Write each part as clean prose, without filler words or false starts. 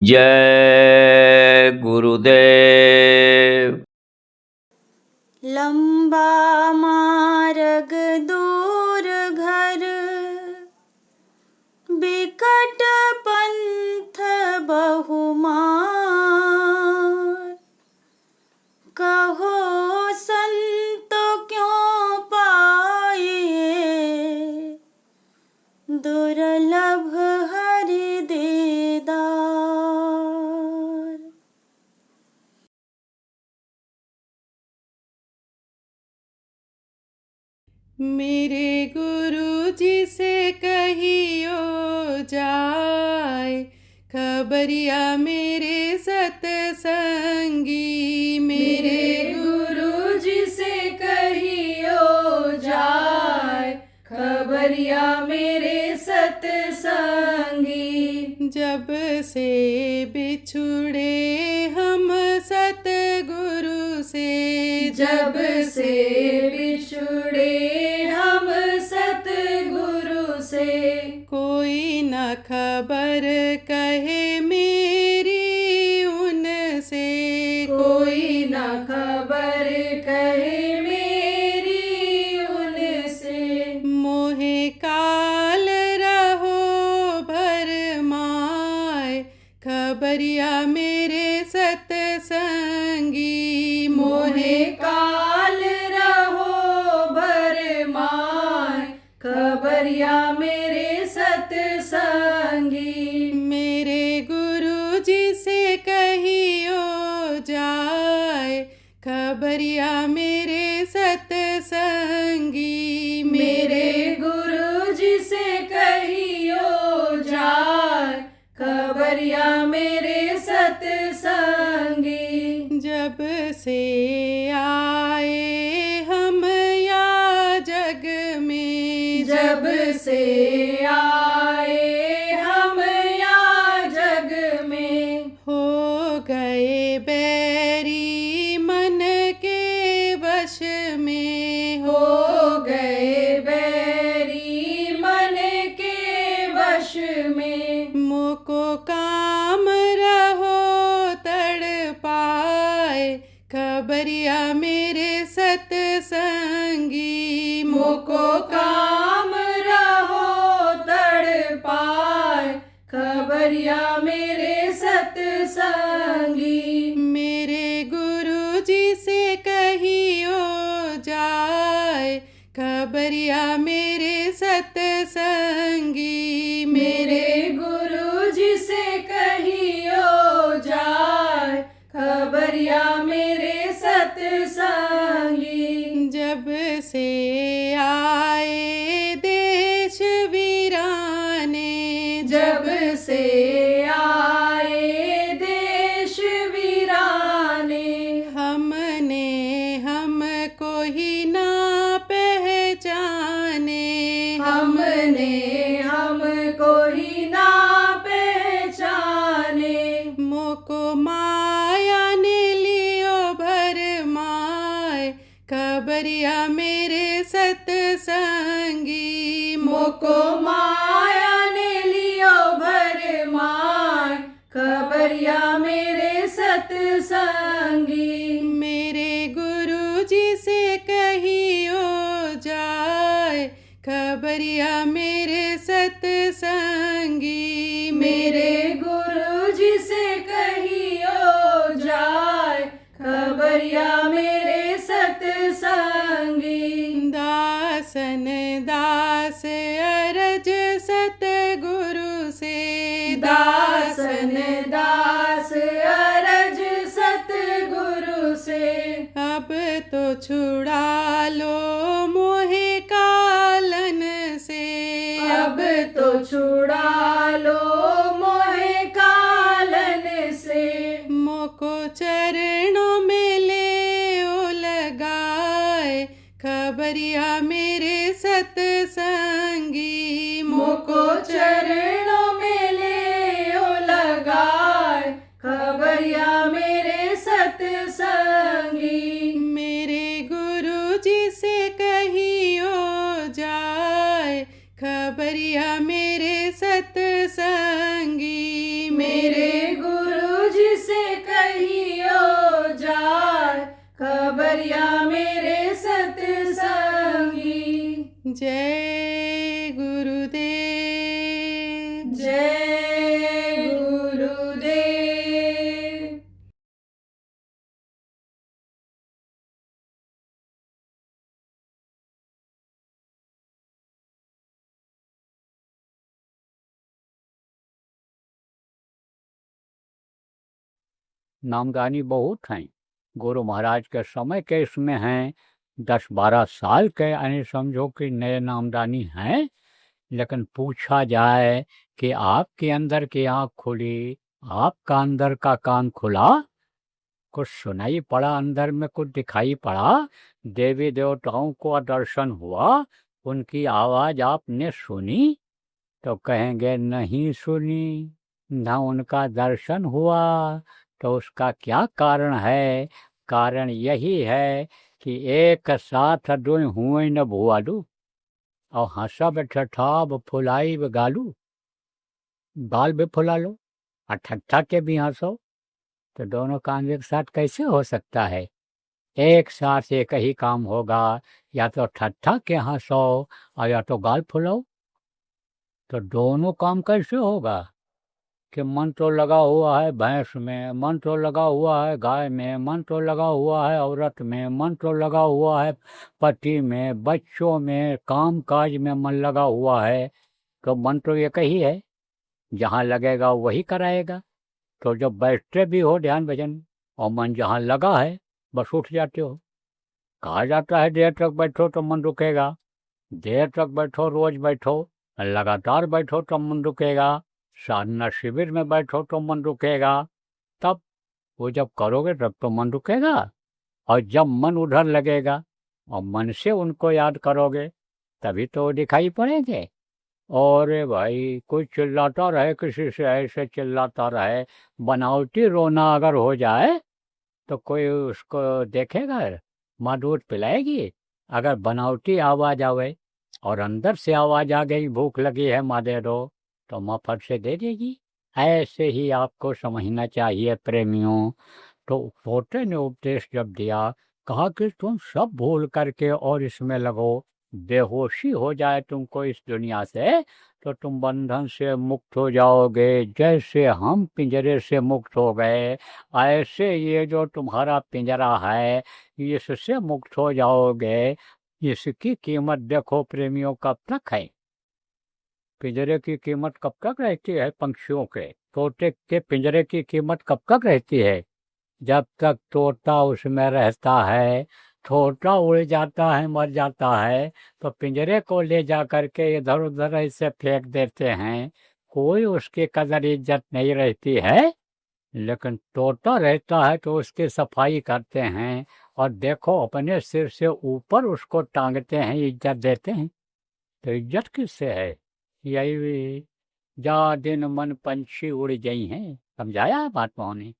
जय गुरुदेव। लंबा मार्ग दूर घर, बिकट पंथ बहुमार। कहो संत क्यों पाइए, दुर्लभ हरि दीदार। मेरे गुरु जी से कहियो जाय, खबरिया मेरे सतसंगी। मेरे गुरु जी से कहियो जाय, खबरिया मेरे सतसंगी। जब से बिछुड़े हम सतगुरु से, जब से बिछुड़े हम सतगुरु से, कोई न खबर कहे मेरी उनसे। कोई न खबर कहे मेरी उनसे। मोहे काल रहो भरमाए, खबरिया मेरे सतसंगी। मोहे काल रहो भरमाए, खबरिया मेरे सतसंगी। मेरे गुरु जी से कहियो जाय, खबरिया मेरे सतसंगी। मेरे गुरु जी से कहियो जाय, खबरिया मेरे सतसंगी। जब से आए हम या जग में, जब से आए हम या जग में, हो गए बैरी मन के वश में। हो गए बैरी मन के वश में। मोको काम रहो तड़पाए, खबरिया मेरे सतसंगी। मोको काम रहो तड़पाए, खबरिया मेरे सतसंगी। मेरे गुरु जी से कहियो जाय, खबरिया मेरे सतसंगी। मेरे गुरु जी से कहियो जाय, खबरिया मेरे सतसंगी। जब से आए देश वीराने, जब से आए देश वीराने, हमने हमको ही ना पहचाने। हमने हमको ही ना पहचाने। मोको माया ने लियो भरमाए, खबरिया मेरे सतसंगी। मोको माया ने लियो भरमाए, खबरिया मेरे सतसंगी। मेरे गुरु जी से कहियो जाय, खबरिया मेरे सतसंगी। मेरे गुरु जी से कहियो जाय, खबरिया मेरे सतसंगी। दासन दास अरज सतगुरु से, दासन दास अरज सतगुरु से। अब तो छुड़ा लो मोहे कालन से। अब तो छुड़ा लो मोहे कालन से। मोको चरणों में ले ओ लगाए, खबरिया मेरे सतसंगी। मोको चरणों में ले ओ लगाए, खबरिया मेरे सतसंगी। मेरे गुरु जी से खबरिया मेरे सतसंगी। मेरे गुरु जी से कहियो जाय, खबरिया मेरे सतसंगी। जय गुरुदेव। जय गुरुदेव। नामदानी बहुत हैं। गुरु महाराज के समय के इसमें हैं 10-12 साल के, यानी समझो कि नए नामदानी हैं। लेकिन पूछा जाए कि आपके अंदर की आँख खुली, आपका अंदर का कान खुला, कुछ सुनाई पड़ा, अंदर में कुछ दिखाई पड़ा, देवी देवताओं को दर्शन हुआ, उनकी आवाज़ आपने सुनी, तो कहेंगे नहीं सुनी, ना उनका दर्शन हुआ। तो उसका क्या कारण है? कारण यही है कि एक साथ दुई हुए न भुआलू, और हंसब ठठाब फुलाई गालू, गाल भी फुला लो और ठट्ठा के भी हंसो, तो दोनों काम एक साथ कैसे हो सकता है? एक साथ एक ही काम होगा, या तो ठट्ठा के हंसो और या तो गाल फुलाओ। तो दोनों काम कैसे होगा? कि मन तो लगा हुआ है भैंस में, मन तो लगा हुआ है गाय में, मन तो लगा हुआ है औरत में, मन तो लगा हुआ है पति में, बच्चों में, काम काज में मन लगा हुआ है। तो मन तो एक ही है, जहाँ लगेगा वही कराएगा। तो जब बैठते भी हो ध्यान भजन और मन जहाँ लगा है बस उठ जाते हो। कहा जाता है देर तक बैठो तो मन रुकेगा, देर तक बैठो, रोज बैठो, लगातार बैठो तो मन रुकेगा, साधना शिविर में बैठो तो मन रुकेगा। तब वो जब करोगे तब तो मन रुकेगा, और जब मन उधर लगेगा और मन से उनको याद करोगे तभी तो दिखाई पड़ेंगे। और भाई कोई चिल्लाता रहे, किसी से ऐसे चिल्लाता रहे, बनावटी रोना अगर हो जाए तो कोई उसको देखेगा? माँ दूध पिलाएगी? अगर बनावटी आवाज़ आवे और अंदर से आवाज़ आ गई भूख लगी है माँ दे दो, तो माँ फट से दे देगी। ऐसे ही आपको समझना चाहिए प्रेमियों। तो पोते ने उपदेश जब दिया, कहा कि तुम सब भूल करके और इसमें लगो, बेहोशी हो जाए तुमको इस दुनिया से तो तुम बंधन से मुक्त हो जाओगे। जैसे हम पिंजरे से मुक्त हो गए, ऐसे ये जो तुम्हारा पिंजरा है इससे मुक्त हो जाओगे। इसकी कीमत देखो प्रेमियों कब तक है? पिंजरे की कीमत कब तक रहती है? पंछियों के, तोते के पिंजरे की कीमत कब तक रहती है? जब तक तोता उसमें रहता है। तोता उड़ जाता है, मर जाता है, तो पिंजरे को ले जा करके इधर उधर ऐसे फेंक देते हैं, कोई उसकी कदर इज्जत नहीं रहती है। लेकिन तोता रहता है तो उसकी सफाई करते हैं, और देखो अपने सिर से ऊपर उसको टांगते हैं, इज्जत देते हैं। तो इज्जत किससे है? यही जा दिन मन पंछी उड़ गई हैं, समझाया है महात्माओं ने।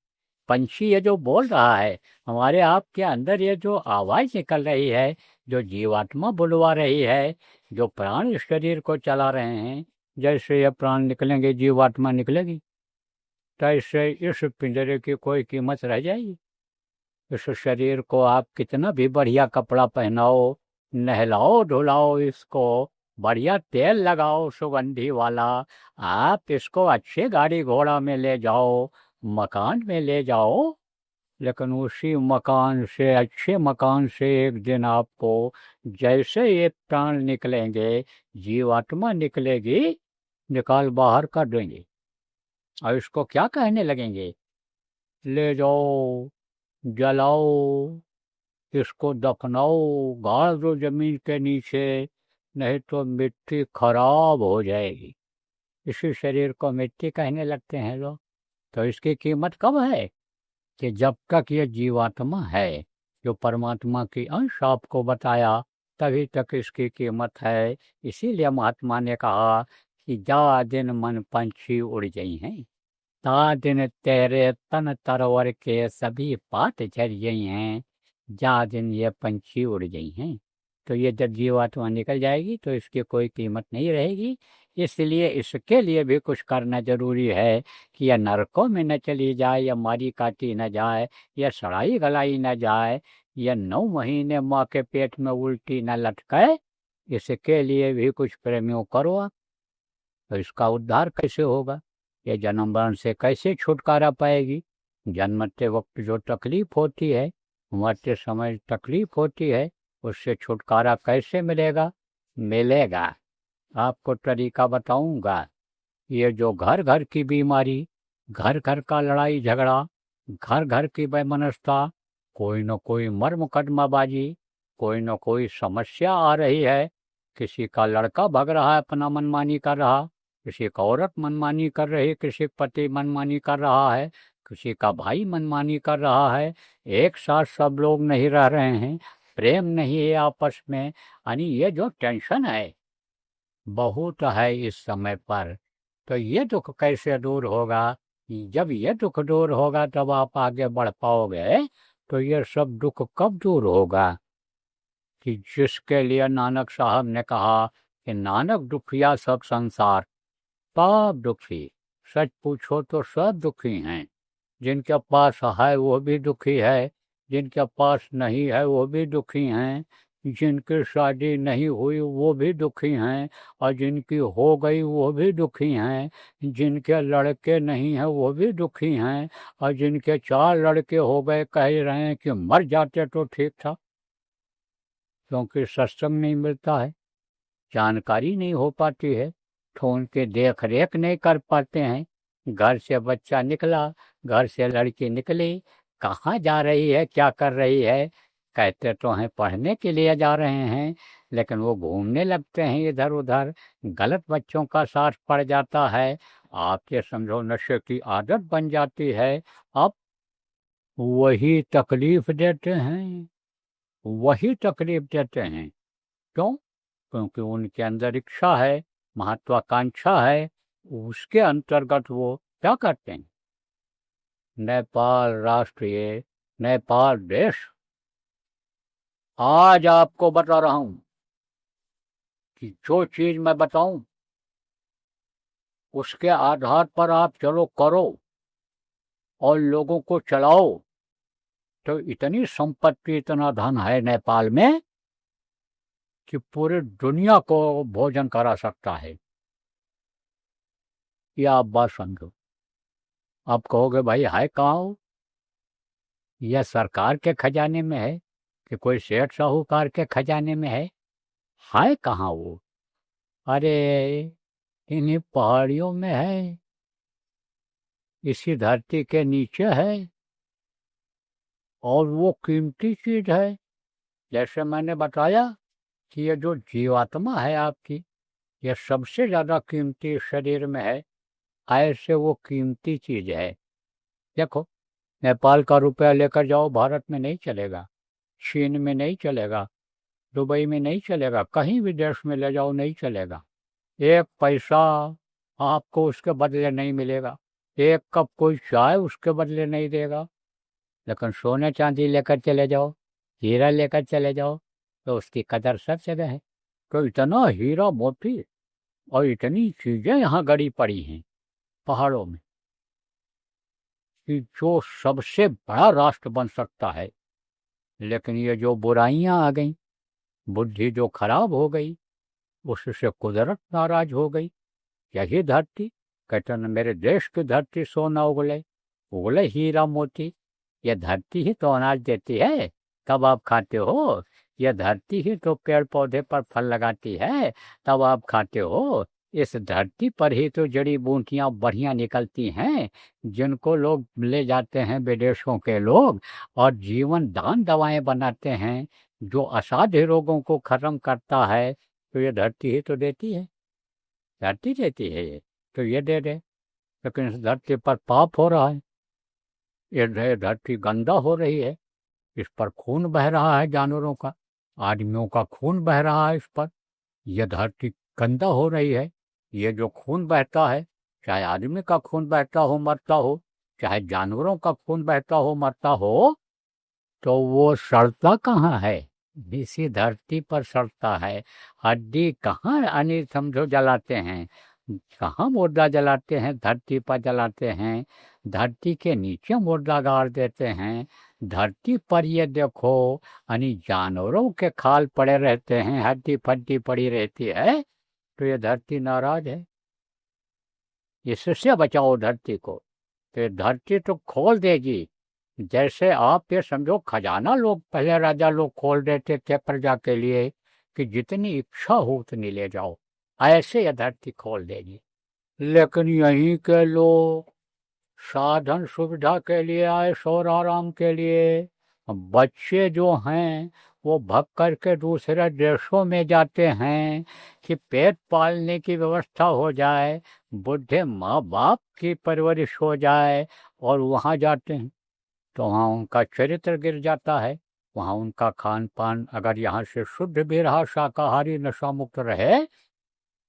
पंछी ये जो बोल रहा है, हमारे आपके अंदर ये जो आवाज़ निकल रही है, जो जीवात्मा बुलवा रही है, जो प्राण इस शरीर को चला रहे हैं, जैसे ये प्राण निकलेंगे जीवात्मा निकलेगी, तैसे इस पिंजरे की कोई कीमत रह जाएगी? इस शरीर को आप कितना भी बढ़िया कपड़ा पहनाओ, नहलाओ धुलाओ, इसको बढ़िया तेल लगाओ सुगंधी वाला, आप इसको अच्छे गाड़ी घोड़ा में ले जाओ, मकान में ले जाओ, लेकिन उसी मकान से, अच्छे मकान से एक दिन आपको जैसे ये प्राण निकलेंगे, जीवात्मा निकलेगी, निकाल बाहर कर देंगे। और इसको क्या कहने लगेंगे? ले जाओ, जलाओ, इसको दफनाओ, गाड़ दो जमीन के नीचे, नहीं तो मिट्टी खराब हो जाएगी। इसी शरीर को मिट्टी कहने लगते हैं लोग। तो इसकी कीमत कब है? कि जब तक ये जीवात्मा है, जो परमात्मा की अंश आपको बताया, तभी तक इसकी कीमत है। इसीलिए महात्मा ने कहा कि जा दिन मन पंछी उड़ गई हैं, ता दिन तेरे तन तरवर के सभी पात झर गई हैं, जा दिन ये पंछी उड़ गई हैं। तो ये जब जीवात्मा निकल जाएगी तो इसकी कोई कीमत नहीं रहेगी। इसलिए इसके लिए भी कुछ करना जरूरी है कि यह नरकों में न चली जाए, या मारी काटी न जाए, या सड़ाई गलाई न जाए, या 9 महीने माँ के पेट में उल्टी न लटके। इसके लिए भी कुछ प्रेमियों करो आप। तो इसका उद्धार कैसे होगा? ये जन्म मरण से कैसे छुटकारा पाएगी? जन्मते वक्त जो तकलीफ होती है, मरते समय तकलीफ होती है, उससे छुटकारा कैसे मिलेगा? मिलेगा, आपको तरीका बताऊंगा। ये जो घर घर की बीमारी, घर घर का लड़ाई झगड़ा, घर घर की वैमनस्यता, कोई न कोई मर मुकदमाबाजी, कोई न कोई समस्या आ रही है। किसी का लड़का भग रहा है, अपना मनमानी कर रहा, किसी का औरत मनमानी कर रही, किसी का पति मनमानी कर रहा है, किसी का भाई मनमानी कर रहा है। एक साथ सब लोग नहीं रह रहे हैं, प्रेम नहीं है आपस में। यानी ये जो टेंशन है बहुत है इस समय पर, तो ये दुख कैसे दूर होगा? जब ये दुख दूर होगा तब आप आगे बढ़ पाओगे। तो ये सब दुख कब दूर होगा? कि जिसके लिए नानक साहब ने कहा कि नानक दुखिया सब संसार, सब दुखी। सच पूछो तो सब दुखी हैं। जिनके पास है वो भी दुखी है, जिनके पास नहीं है वो भी दुखी हैं, जिनकी शादी नहीं हुई वो भी दुखी हैं, और जिनकी हो गई वो भी दुखी हैं, जिनके लड़के नहीं हैं वो भी दुखी हैं, और जिनके 4 लड़के हो गए कह रहे हैं कि मर जाते तो ठीक था। क्योंकि सत्संग नहीं मिलता है, जानकारी नहीं हो पाती है, तो उनके देख रेख नहीं कर पाते हैं। घर से बच्चा निकला, घर से लड़की निकली, कहाँ जा रही है, क्या कर रही है? कहते तो हैं पढ़ने के लिए जा रहे हैं, लेकिन वो घूमने लगते हैं इधर उधर, गलत बच्चों का साथ पड़ जाता है। आप ये समझो नशे की आदत बन जाती है। अब वही तकलीफ देते हैं, वही तकलीफ देते हैं। क्यों? क्योंकि उनके अंदर इच्छा है, महत्वाकांक्षा है, उसके अंतर्गत वो क्या करते हैं? नेपाल राष्ट्र, ये नेपाल देश, आज आपको बता रहा हूं कि जो चीज मैं बताऊं उसके आधार पर आप चलो करो और लोगों को चलाओ, तो इतनी संपत्ति, इतना धन है नेपाल में कि पूरी दुनिया को भोजन करा सकता है। ये आप बात समझो। आप कहोगे भाई है कहाँ हो? यह सरकार के खजाने में है कि कोई सेठ साहूकार के खजाने में है कहाँ वो? अरे इन्हीं पहाड़ियों में है, इसी धरती के नीचे है, और वो कीमती चीज है। जैसे मैंने बताया कि ये जो जीवात्मा है आपकी, ये सबसे ज्यादा कीमती शरीर में है, ऐसे वो कीमती चीज है। देखो, नेपाल का रुपया लेकर जाओ, भारत में नहीं चलेगा, चीन में नहीं चलेगा, दुबई में नहीं चलेगा, कहीं भी देश में ले जाओ नहीं चलेगा। 1 पैसा आपको उसके बदले नहीं मिलेगा, 1 कप कोई चाय उसके बदले नहीं देगा। लेकिन सोने चांदी लेकर चले जाओ, हीरा लेकर चले जाओ, तो उसकी कदर सब जगह है। तो इतना हीरा मोती और इतनी चीजें यहाँ गड़ी पड़ी हैं पहाड़ों में कि जो सबसे बड़ा राष्ट्र बन सकता है। लेकिन ये जो बुराइयां आ गई, बुद्धि जो खराब हो गई, उससे कुदरत नाराज हो गई। यही धरती, कहते न मेरे देश की धरती सोना उगले, उगले हीरा मोती। ये धरती ही तो अनाज देती है, तब आप खाते हो। यह धरती ही तो पेड़ पौधे पर फल लगाती है, तब आप खाते हो। इस धरती पर ही तो जड़ी बूटियां बढ़िया निकलती हैं, जिनको लोग ले जाते हैं विदेशों के लोग, और जीवन दान दवाएं बनाते हैं, जो असाध्य रोगों को खत्म करता है। तो ये धरती ही तो देती है, धरती देती है ये, तो ये दे दे। लेकिन इस धरती पर पाप हो रहा है, ये धरती गंदा हो रही है, इस पर खून बह रहा है, जानवरों का, आदमियों का खून बह रहा है इस पर। यह धरती गंदा हो रही है। ये जो खून बहता है, चाहे आदमी का खून बहता हो मरता हो, चाहे जानवरों का खून बहता हो मरता हो, तो वो सड़ता कहाँ है? इसी धरती पर सड़ता है। हड्डी कहाँ यानी समझो जलाते हैं, कहाँ मुर्दा जलाते हैं? धरती पर जलाते हैं। धरती के नीचे मुर्दा गाड़ देते हैं। धरती पर ये देखो यानी जानवरों के खाल पड़े रहते हैं, हड्डी फड्डी पड़ी रहती है, तो ये धरती नाराज है। इससे बचाओ धरती को, तो ये धरती तो खोल देगी। जैसे आप ये समझो खजाना लोग पहले राजा लोग खोल देते थे प्रजा के लिए कि जितनी इच्छा हो उतनी ले जाओ, ऐसे ये धरती खोल देगी। लेकिन यहीं के लोग साधन सुविधा के लिए आए, शोर आराम के लिए। बच्चे जो हैं वो भग करके दूसरे देशों में जाते हैं कि पेट पालने की व्यवस्था हो जाए, बुढ़े माँ बाप की परवरिश हो जाए, और वहाँ जाते हैं तो वहाँ उनका चरित्र गिर जाता है। वहाँ उनका खान पान अगर यहाँ से शुद्ध भी रहा, शाकाहारी नशा मुक्त रहे,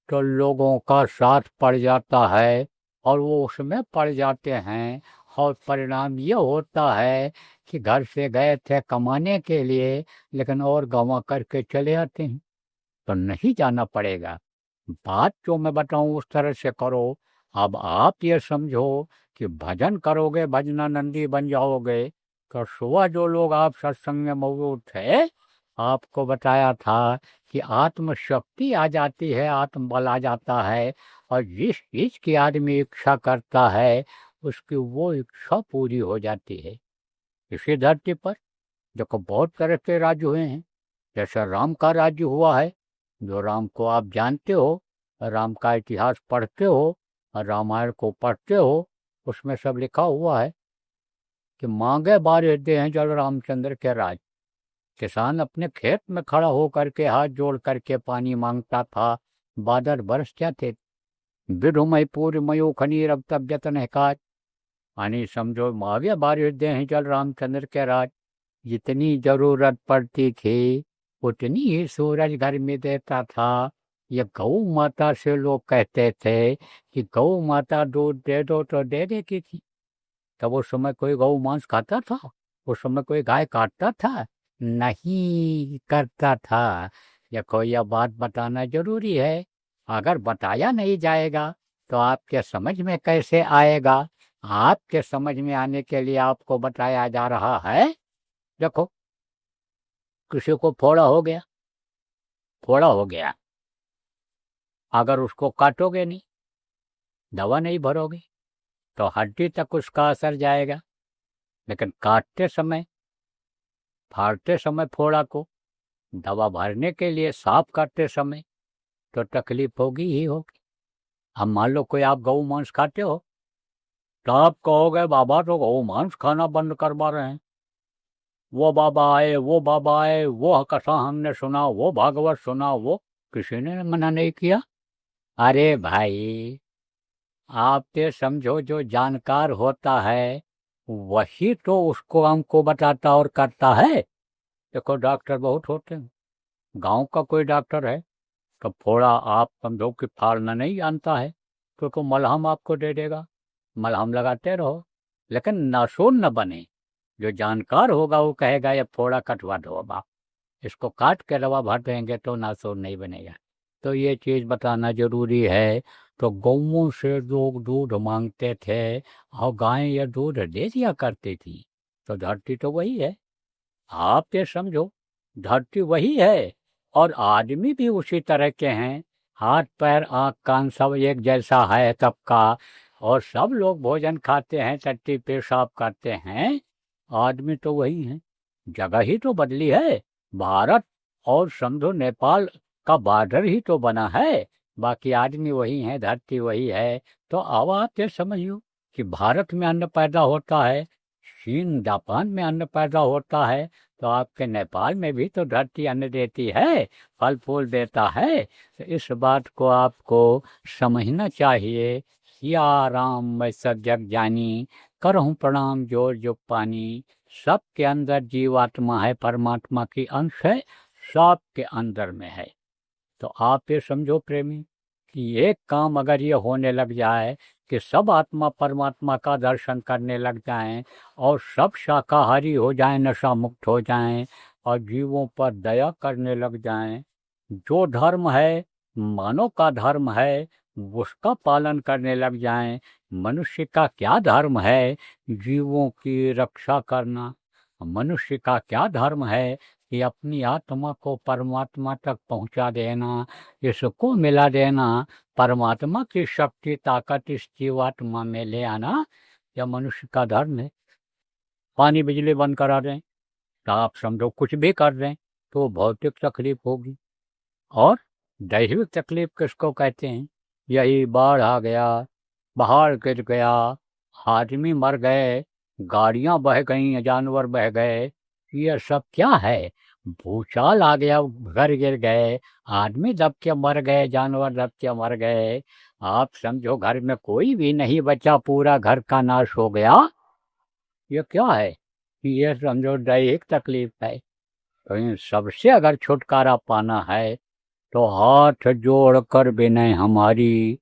तो लोगों का साथ पड़ जाता है और वो उसमें पड़ जाते हैं। और परिणाम ये होता है कि घर से गए थे कमाने के लिए, लेकिन और गंवा करके चले आते हैं। तो नहीं जाना पड़ेगा। बात जो मैं बताऊं उस तरह से करो। अब आप ये समझो कि भजन करोगे, भजनानंदी बन जाओगे। तो सुबह जो लोग आप सत्संग में मौजूद थे, आपको बताया था कि आत्म शक्ति आ जाती है, आत्मबल आ जाता है, और जिस चीज की आदमी इच्छा करता है उसकी वो इच्छा पूरी हो जाती है। इसी धरती पर देखो बहुत तरह के राज्य हुए हैं। जैसे राम का राज्य हुआ है, जो राम को आप जानते हो, राम का इतिहास पढ़ते हो, रामायण को पढ़ते हो, उसमें सब लिखा हुआ है कि मांगे बारिश दे हैं जल रामचंद्र के राज। किसान अपने खेत में खड़ा हो करके हाथ जोड़ करके पानी मांगता था, बादल बरस जाते। विधुमय पूर्व मयो खनीर अब तब जतन है काज। यानी समझो मांगे बारिश दे हैं जल रामचंद्र के राज। जितनी जरूरत पड़ती थी उतनी ही सूरज घर में देता था। ये गौ माता से लोग कहते थे कि गौ माता दूध दे दो तो दे देती थी। तब उस समय कोई गौ मांस खाता था? उस समय कोई गाय काटता था? नहीं करता था। देखो यह बात बताना जरूरी है। अगर बताया नहीं जाएगा तो आपके समझ में कैसे आएगा? आपके समझ में आने के लिए आपको बताया जा रहा है। देखो किसी को फोड़ा हो गया, फोड़ा हो गया, अगर उसको काटोगे नहीं, दवा नहीं भरोगे, तो हड्डी तक उसका असर जाएगा। लेकिन काटते समय, फाड़ते समय फोड़ा को दवा भरने के लिए साफ करते समय तो तकलीफ होगी ही होगी। अब मान लो कोई आप गौ मांस खाते हो, तो आप कहोगे बाबा तो गौ मांस खाना बंद करवा रहे हैं। वो बाबा आए, वो बाबा आए, वो कथा हमने सुना, वो भागवत सुना, वो किसी ने मना नहीं किया। अरे भाई आप ये समझो जो जानकार होता है वही तो उसको हमको बताता और करता है। देखो डॉक्टर बहुत होते हैं, गांव का कोई डॉक्टर है तो फोड़ा आप समझो कि फाड़ना नहीं जानता है तो मलहम आपको दे देगा, मलहम लगाते रहो, लेकिन नासून न बने। जो जानकार होगा वो कहेगा ये फोड़ा कटवा दो, अब आप इसको काट के दवा भर देंगे तो नासून नहीं बनेगा। तो ये चीज़ बताना जरूरी है। तो गौओं से लोग दूध मांगते थे और गायें ये दूध दे दिया करती थी। तो धरती तो वही है, आप ये समझो धरती वही है और आदमी भी उसी तरह के हैं। हाथ पैर आँख कान सब एक जैसा है सबका, और सब लोग भोजन खाते हैं, टट्टी पेशाब करते हैं। आदमी तो वही है, जगह ही तो बदली है। भारत और समझो नेपाल का बॉर्डर ही तो बना है, बाकी आदमी वही है, धरती वही है। तो अब आप ये समझियो कि भारत में अन्न पैदा होता है, चीन जापान में अन्न पैदा होता है, तो आपके नेपाल में भी तो धरती अन्न देती है, फल फूल देता है। तो इस बात को आपको समझना चाहिए। सिया राम मैं सब जग जानी, करहूँ प्रणाम जोर जो पानी। सबके अंदर जीवात्मा है, परमात्मा की अंश है, सबके अंदर में है। तो आप ये समझो प्रेमी कि एक काम अगर ये होने लग जाए कि सब आत्मा परमात्मा का दर्शन करने लग जाएं और सब शाकाहारी हो जाएं, नशा मुक्त हो जाएं और जीवों पर दया करने लग जाएं, जो धर्म है, मानव का धर्म है, उसका पालन करने लग जाएं। मनुष्य का क्या धर्म है? जीवों की रक्षा करना। मनुष्य का क्या धर्म है? कि अपनी आत्मा को परमात्मा तक पहुंचा देना, इसको मिला देना, परमात्मा की शक्ति ताकत इस जीवात्मा में ले आना, यह मनुष्य का धर्म है। पानी बिजली बंद करा दें तो आप समझो कुछ भी कर दें तो भौतिक तकलीफ होगी। और दैहिक तकलीफ किसको कहते हैं? यही बाढ़ आ गया, पहाड़ गिर गया, आदमी मर गए, गाड़ियां बह गईं, जानवर बह गए, ये सब क्या है? भूचाल आ गया, घर गिर गए, आदमी दब के मर गए, जानवर दब के मर गए। आप समझो घर में कोई भी नहीं बचा, पूरा घर का नाश हो गया। ये क्या है? ये समझो दैहिक तकलीफ है। तो इन सबसे अगर छुटकारा पाना है तो हाथ जोड़ कर विनय हमारी,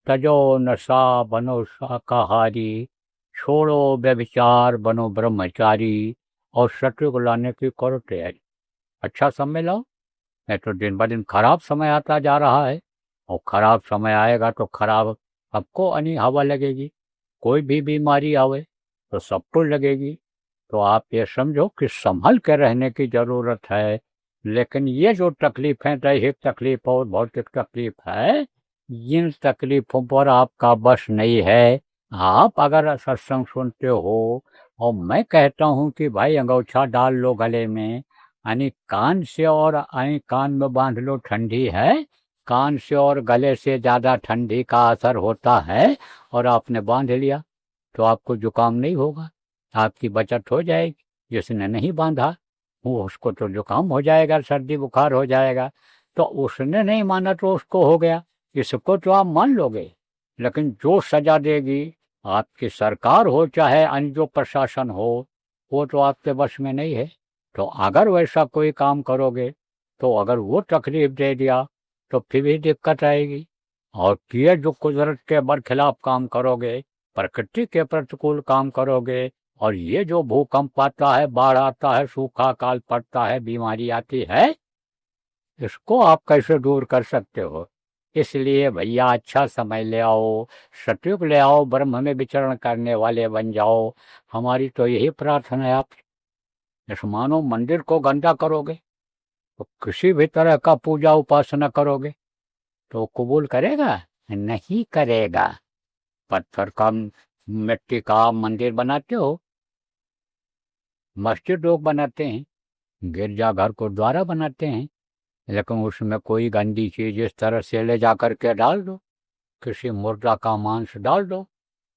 तजो नशा बनो शाकाहारी, छोड़ो व्यभिचार बनो ब्रह्मचारी, और सत्युग लाने की करो तैयारी। अच्छा समय लाओ, नहीं तो दिन ब दिन खराब समय आता जा रहा है, और खराब समय आएगा तो खराब सबको अनी हवा लगेगी। कोई भी बीमारी आवे तो सबको लगेगी। तो आप ये समझो कि संभल के रहने की ज़रूरत है। लेकिन ये जो तकलीफ है, दैहिक तकलीफ और भौतिक तकलीफ है, इन तकलीफों पर आपका बस नहीं है। आप अगर सत्संग सुनते हो और मैं कहता हूँ कि भाई अंगोछा डाल लो गले में, यानी कान से, और यानी कान में बांध लो, ठंडी है, कान से और गले से ज़्यादा ठंडी का असर होता है, और आपने बांध लिया तो आपको जुकाम नहीं होगा, आपकी बचत हो जाएगी। जिसने नहीं बांधा वो उसको तो जुकाम हो जाएगा, सर्दी बुखार हो जाएगा। तो उसने नहीं माना तो उसको हो गया, इसको तो आप मान लोगे। लेकिन जो सजा देगी, आपकी सरकार हो चाहे अन्य जो प्रशासन हो, वो तो आपके बस में नहीं है। तो अगर वैसा कोई काम करोगे तो अगर वो तकलीफ दे दिया तो फिर भी दिक्कत आएगी। और ये जो कुदरत के बरखिलाफ काम करोगे, प्रकृति के प्रतिकूल काम करोगे, और ये जो भूकंप आता है, बाढ़ आता है, सूखा काल पड़ता है, बीमारी आती है, इसको आप कैसे दूर कर सकते हो? इसलिए भैया अच्छा समय ले आओ, सतयुग ले आओ, ब्रह्म में विचरण करने वाले बन जाओ। हमारी तो यही प्रार्थना है। आप इस मानो मंदिर को गंदा करोगे तो किसी भी तरह का पूजा उपासना करोगे तो कबूल करेगा? नहीं करेगा। पत्थर का, मिट्टी का मंदिर बनाते हो, मस्जिद लोग बनाते हैं, गिरजाघर को द्वारा बनाते हैं, लेकिन उसमें कोई गंदी चीज इस तरह से ले जा करके डाल दो, किसी मुर्दा का मांस डाल दो,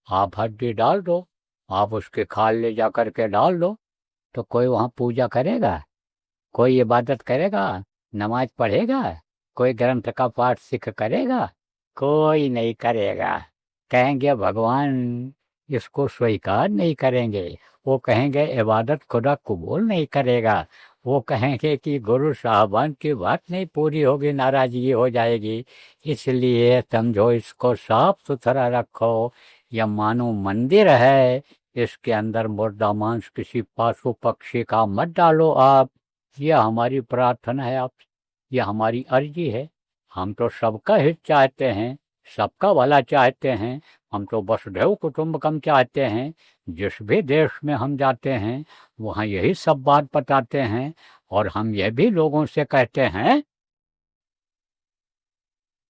आप हड्डी डाल दो, आप उसके खाल ले जा करके डाल दो, तो कोई वहाँ पूजा करेगा? कोई इबादत करेगा? नमाज पढ़ेगा? कोई ग्रंथ का पाठ सीख करेगा? कोई नहीं करेगा। कहेंगे भगवान इसको स्वीकार नहीं करेंगे, वो कहेंगे इबादत खुदा कबूल नहीं करेगा, वो कहेंगे कि गुरु साहबान की बात नहीं पूरी होगी, नाराजगी हो जाएगी। इसलिए समझो, इसको साफ सुथरा रखो। यह मानो मंदिर है, इसके अंदर मुर्दा मांस किसी पशु पक्षी का मत डालो आप। यह हमारी प्रार्थना है आप, यह हमारी अर्जी है। हम तो सबका हित चाहते हैं, सबका भला चाहते हैं। हम तो वसुधैव कुटुंबकम चाहते हैं। जिस भी देश में हम जाते हैं वहाँ यही सब बात बताते हैं। और हम यह भी लोगों से कहते हैं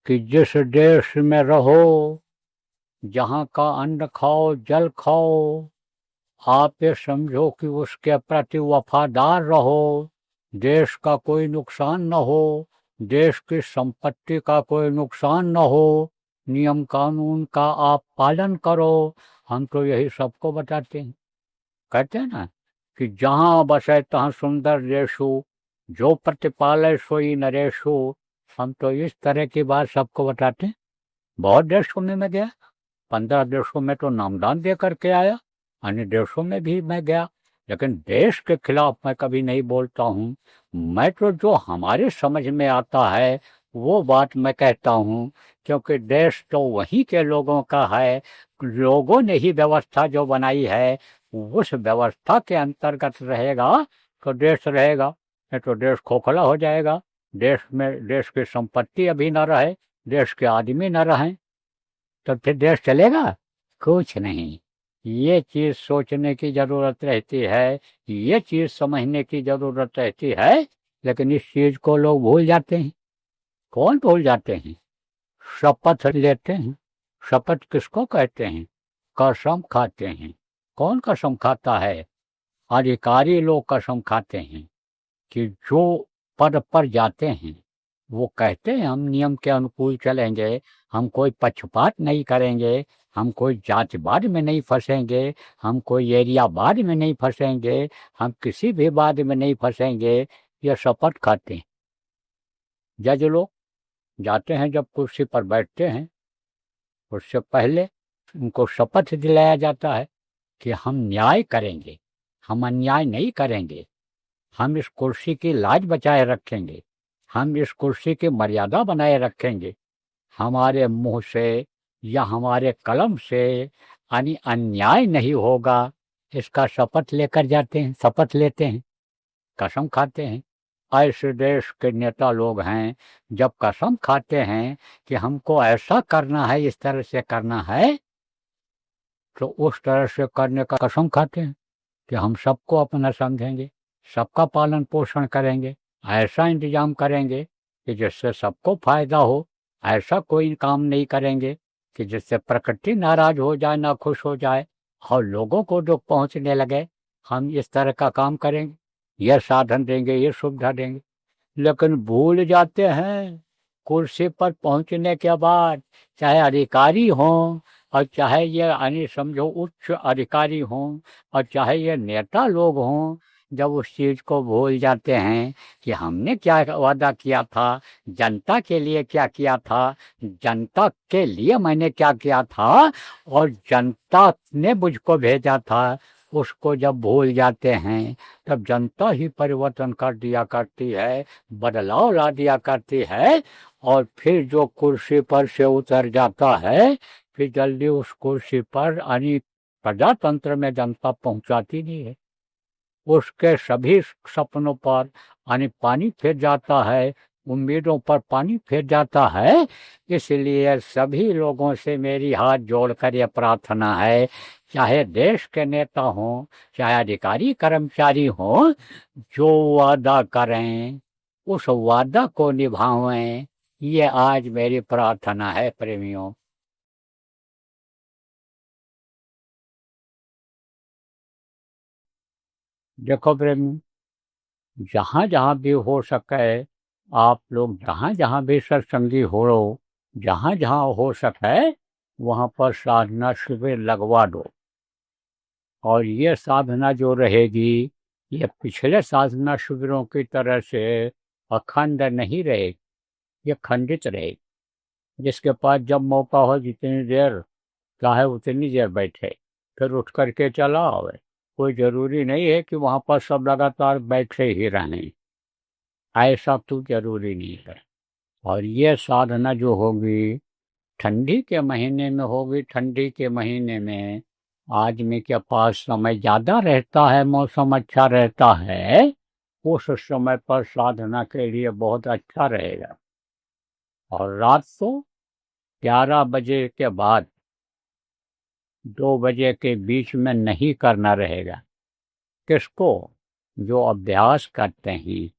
कि जिस देश में रहो, जहाँ का अन्न खाओ, जल खाओ, आप ये समझो कि उसके प्रति वफादार रहो। देश का कोई नुकसान न हो, देश की संपत्ति का कोई नुकसान न हो, नियम कानून का आप पालन करो। हम तो यही सबको बताते हैं। कहते हैं ना कि जहाँ बसे तहाँ सुंदर देशु, जो प्रतिपालय सोई नरेशु। हम तो इस तरह की बात सबको बताते हैं। बहुत देशों में मैं गया, 15 देशों में तो नामदान दे करके आया, अन्य देशों में भी मैं गया, लेकिन देश के खिलाफ मैं कभी नहीं बोलता हूँ। मैं तो जो हमारे समझ में आता है वो बात मैं कहता हूँ, क्योंकि देश तो वहीं के लोगों का है। लोगों ने ही व्यवस्था जो बनाई है, उस व्यवस्था के अंतर्गत रहेगा तो देश रहेगा। नहीं तो देश खोखला हो जाएगा। देश की संपत्ति अभी न रहे, देश के आदमी न रहें, तो फिर देश चलेगा? कुछ नहीं। ये चीज़ सोचने की ज़रूरत रहती है, ये चीज़ समझने की ज़रूरत रहती है, लेकिन इस चीज़ को लोग भूल जाते हैं। कौन भूल जाते हैं? शपथ लेते हैं। शपथ किसको कहते हैं? कसम खाते हैं। कौन कसम खाता है? अधिकारी लोग कसम खाते हैं कि जो पद पर जाते हैं वो कहते हैं हम नियम के अनुकूल चलेंगे, हम कोई पक्षपात नहीं करेंगे, हम कोई जातिवाद में नहीं फंसेंगे, हम कोई एरियावाद में नहीं फंसेंगे, हम किसी भी वाद में नहीं फंसेंगे। ये शपथ खाते हैं। जज लोग जाते हैं, जब कुर्सी पर बैठते हैं, उससे पहले उनको शपथ दिलाया जाता है कि हम न्याय करेंगे, हम अन्याय नहीं करेंगे, हम इस कुर्सी की लाज बचाए रखेंगे, हम इस कुर्सी की मर्यादा बनाए रखेंगे, हमारे मुंह से या हमारे कलम से यानी अन्याय नहीं होगा। इसका शपथ लेकर जाते हैं, शपथ लेते हैं, कसम खाते हैं। ऐसे देश के नेता लोग हैं, जब कसम खाते हैं कि हमको ऐसा करना है, इस तरह से करना है, तो उस तरह से करने का कसम खाते हैं कि हम सबको अपना समझेंगे, सबका पालन पोषण करेंगे, ऐसा इंतजाम करेंगे कि जिससे सबको फायदा हो। ऐसा कोई काम नहीं करेंगे कि जिससे प्रकृति नाराज हो जाए, ना खुश हो जाए और लोगों को दुख पहुंचने लगे। हम इस तरह का काम करेंगे, यह साधन देंगे, ये सुविधा देंगे, लेकिन भूल जाते हैं कुर्सी पर पहुंचने के बाद, चाहे अधिकारी हों और चाहे ये यानी समझो उच्च अधिकारी हों और चाहे ये नेता लोग हों, जब उस चीज़ को भूल जाते हैं कि हमने क्या वादा किया था, जनता के लिए क्या किया था, जनता के लिए मैंने क्या किया था और जनता ने मुझको भेजा था, उसको जब भूल जाते हैं तब जनता ही परिवर्तन कर दिया करती है, बदलाव ला दिया करती है। और फिर जो कुर्सी पर से उतर जाता है, फिर जल्दी उस कुर्सी पर यानी प्रजातंत्र में जनता पहुंचाती नहीं है। उसके सभी सपनों पर यानी पानी फिर जाता है, उम्मीदों पर पानी फिर जाता है। इसलिए सभी लोगों से मेरी हाथ जोड़कर यह प्रार्थना है, चाहे देश के नेता हों, चाहे अधिकारी कर्मचारी हों, जो वादा करें उस वादा को निभावें। ये आज मेरी प्रार्थना है प्रेमियों। देखो प्रेमी, जहाँ जहाँ भी हो सके, आप लोग जहाँ जहाँ भी सत्संगी हो, जहाँ जहाँ हो सके वहाँ पर साधना शिविर लगवा दो। और ये साधना जो रहेगी, ये पिछले साधना शिविरों की तरह से अखंड नहीं रहेगी, ये खंडित रहेगी। जिसके पास जब मौका हो, जितनी देर चाहे उतनी देर बैठे, फिर उठ करके चला आवे। कोई ज़रूरी नहीं है कि वहाँ पर सब लगातार बैठे ही रहें, ऐसा तो ज़रूरी नहीं है। और ये साधना जो होगी ठंडी के महीने में होगी। ठंडी के महीने में आदमी के पास समय ज़्यादा रहता है, मौसम अच्छा रहता है, उस समय पर साधना के लिए बहुत अच्छा रहेगा। और रात को 11 बजे के बाद 2 बजे के बीच में नहीं करना रहेगा। किसको? जो अभ्यास करते हैं,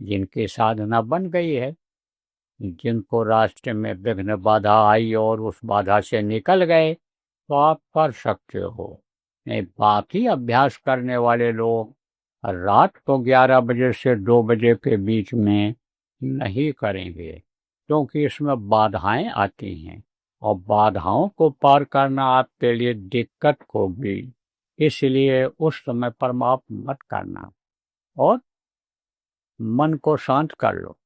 जिनकी साधना बन गई है, जिनको रास्ते में विघ्न बाधा आई और उस बाधा से निकल गए, तो आप कर सकते हो। नहीं, बाकी अभ्यास करने वाले लोग रात को 11 बजे से 2 बजे के बीच में नहीं करेंगे, क्योंकि इसमें बाधाएं आती हैं और बाधाओं को पार करना आपके लिए दिक्कत होगी। इसलिए उस समय पर आप मत करना और मन को शांत कर लो।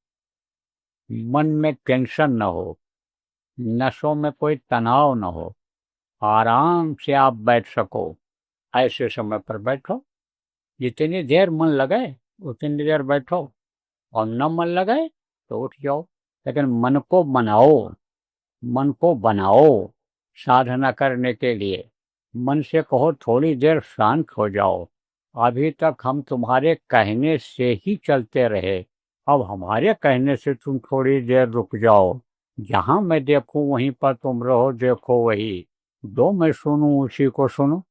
मन में टेंशन न हो, नसों में कोई तनाव न हो, आराम से आप बैठ सको। ऐसे समय पर बैठो, जितनी देर मन लगे उतनी देर बैठो, और न मन लगे तो उठ जाओ। लेकिन मन को बनाओ, मन को बनाओ साधना करने के लिए। मन से कहो थोड़ी देर शांत हो जाओ, अभी तक हम तुम्हारे कहने से ही चलते रहे, अब हमारे कहने से तुम थोड़ी देर रुक जाओ। जहाँ मैं देखूं वहीं पर तुम रहो, देखो वही। दो मैं सुनूं उसी को सुनो।